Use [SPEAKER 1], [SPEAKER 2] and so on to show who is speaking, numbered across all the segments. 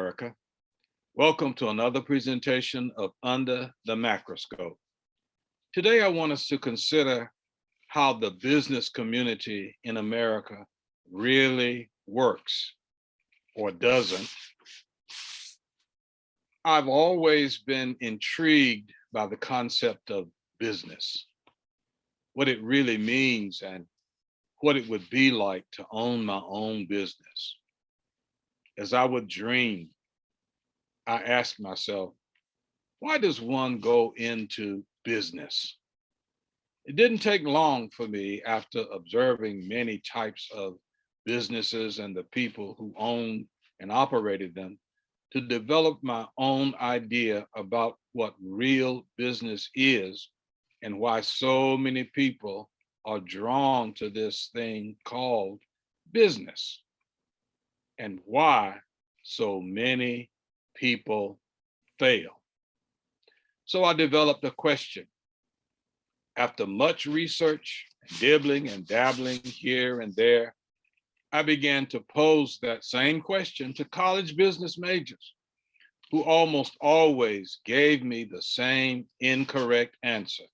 [SPEAKER 1] America. Welcome to another presentation of Under the Macroscope. Today, I want us to consider how the business community in America really works or doesn't. I've always been intrigued by the concept of business, what it really means and what it would be like to own my own business. As I would dream, I asked myself, why does one go into business? It didn't take long for me after observing many types of businesses and the people who owned and operated them to develop my own idea about what real business is and why so many people are drawn to this thing called business and why so many people fail. So I developed a question. After much research, dibbling and dabbling here and there, I began to pose that same question to college business majors, who almost always gave me the same incorrect answer.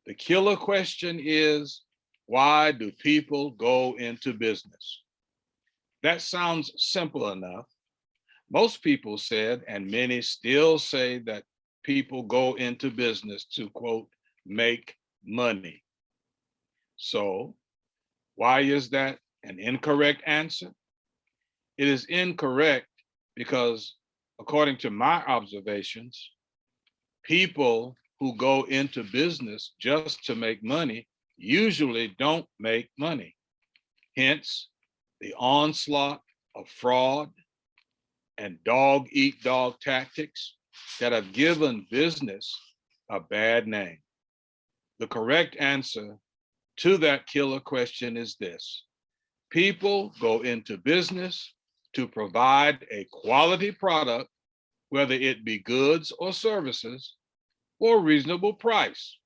[SPEAKER 1] The killer question is, why do people go into business? That sounds simple enough. Most people said, and many still say, that people go into business to, quote, make money. So why is that an incorrect answer? It is incorrect because, according to my observations, people who go into business just to make money usually don't make money. Hence, the onslaught of fraud and dog-eat-dog tactics that have given business a bad name. The correct answer to that killer question is this: people go into business to provide a quality product, whether it be goods or services, for a reasonable price,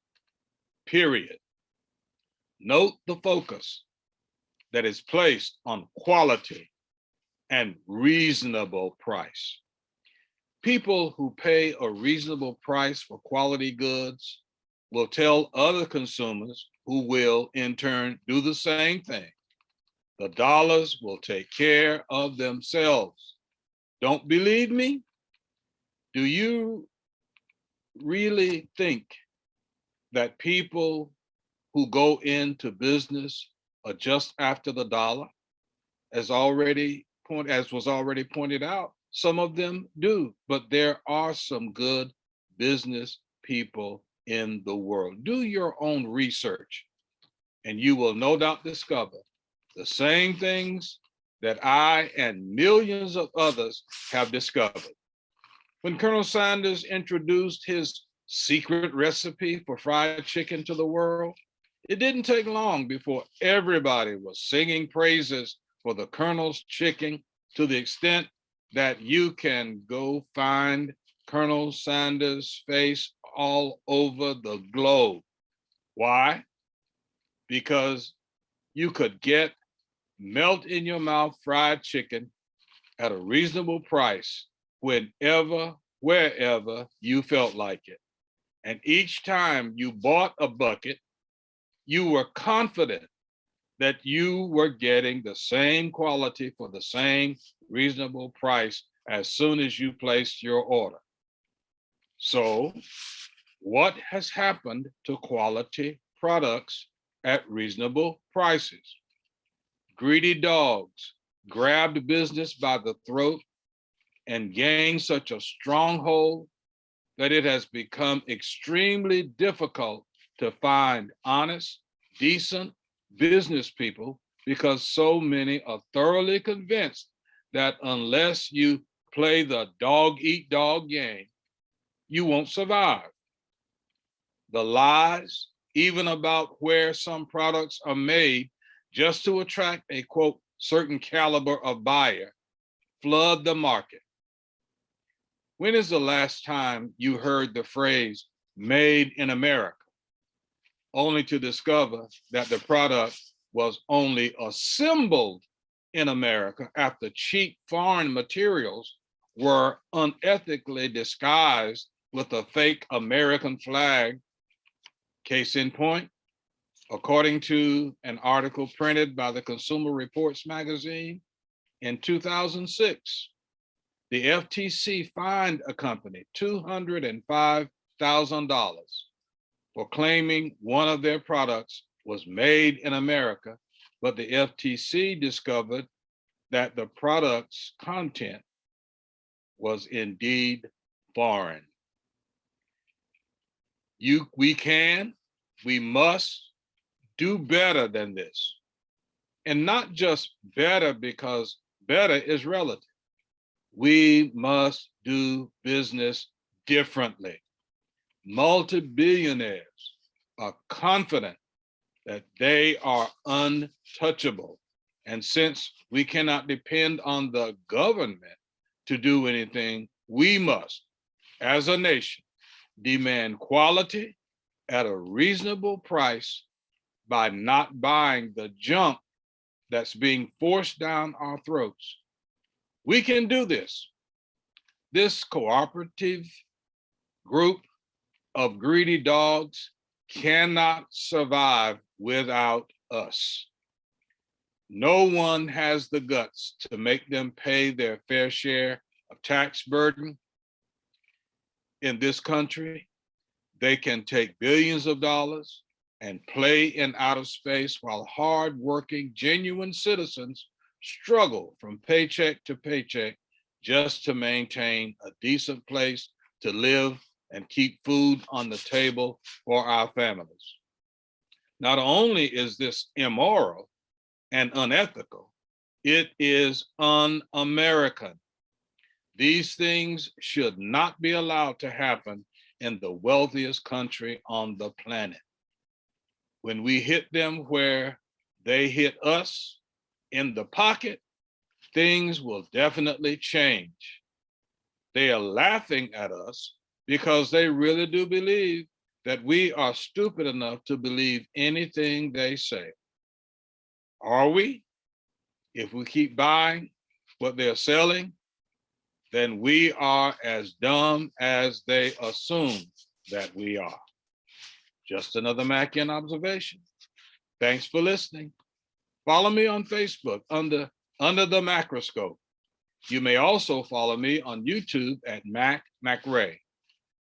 [SPEAKER 1] period. Note the focus that is placed on quality and reasonable price. People who pay a reasonable price for quality goods will tell other consumers who will in turn do the same thing. The dollars will take care of themselves. Don't believe me? Do you really think that people who go into business are just after the dollar? As was already pointed out, some of them do, but there are some good business people in the world. Do your own research, and you will no doubt discover the same things that I and millions of others have discovered. When Colonel Sanders introduced his secret recipe for fried chicken to the world, it didn't take long before everybody was singing praises for the Colonel's chicken, to the extent that you can go find Colonel Sanders' face all over the globe. Why? Because you could get melt in your mouth fried chicken at a reasonable price whenever, wherever you felt like it. And each time you bought a bucket, you were confident that you were getting the same quality for the same reasonable price as soon as you placed your order. So, what has happened to quality products at reasonable prices? Greedy dogs grabbed business by the throat and gained such a stronghold that it has become extremely difficult to find honest, decent business people, because so many are thoroughly convinced that unless you play the dog-eat-dog game, you won't survive. The lies, even about where some products are made just to attract a, quote, certain caliber of buyer, flood the market. When is the last time you heard the phrase "made in America," only to discover that the product was only assembled in America after cheap foreign materials were unethically disguised with a fake American flag. Case in point, according to an article printed by the Consumer Reports magazine in 2006, the FTC fined a company $205,000 for claiming one of their products was made in America, but the FTC discovered that the product's content was indeed foreign. We must do better than this. And not just better because better is relative. We must do business differently. Multi-billionaires are confident that they are untouchable. And since we cannot depend on the government to do anything, we must, as a nation, demand quality at a reasonable price by not buying the junk that's being forced down our throats. We can do this. This cooperative group of greedy dogs cannot survive without us. No one has the guts to make them pay their fair share of tax burden in this country. They can take billions of dollars and play in outer space while hardworking, genuine citizens struggle from paycheck to paycheck just to maintain a decent place to live and keep food on the table for our families. Not only is this immoral and unethical, it is un-American. These things should not be allowed to happen in the wealthiest country on the planet. When we hit them where they hit us in the pocket, things will definitely change. They are laughing at us because they really do believe that we are stupid enough to believe anything they say. Are we? If we keep buying what they're selling, then we are as dumb as they assume that we are. Just another Mackian observation. Thanks for listening. Follow me on Facebook under the Mackroscope. You may also follow me on YouTube at Macray.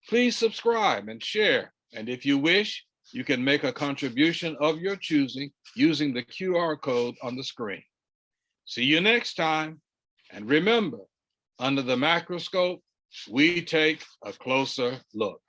[SPEAKER 1] Please subscribe and share. And if you wish, you can make a contribution of your choosing using the QR code on the screen. See you next time. And remember, under the Mackroscope, we take a closer look.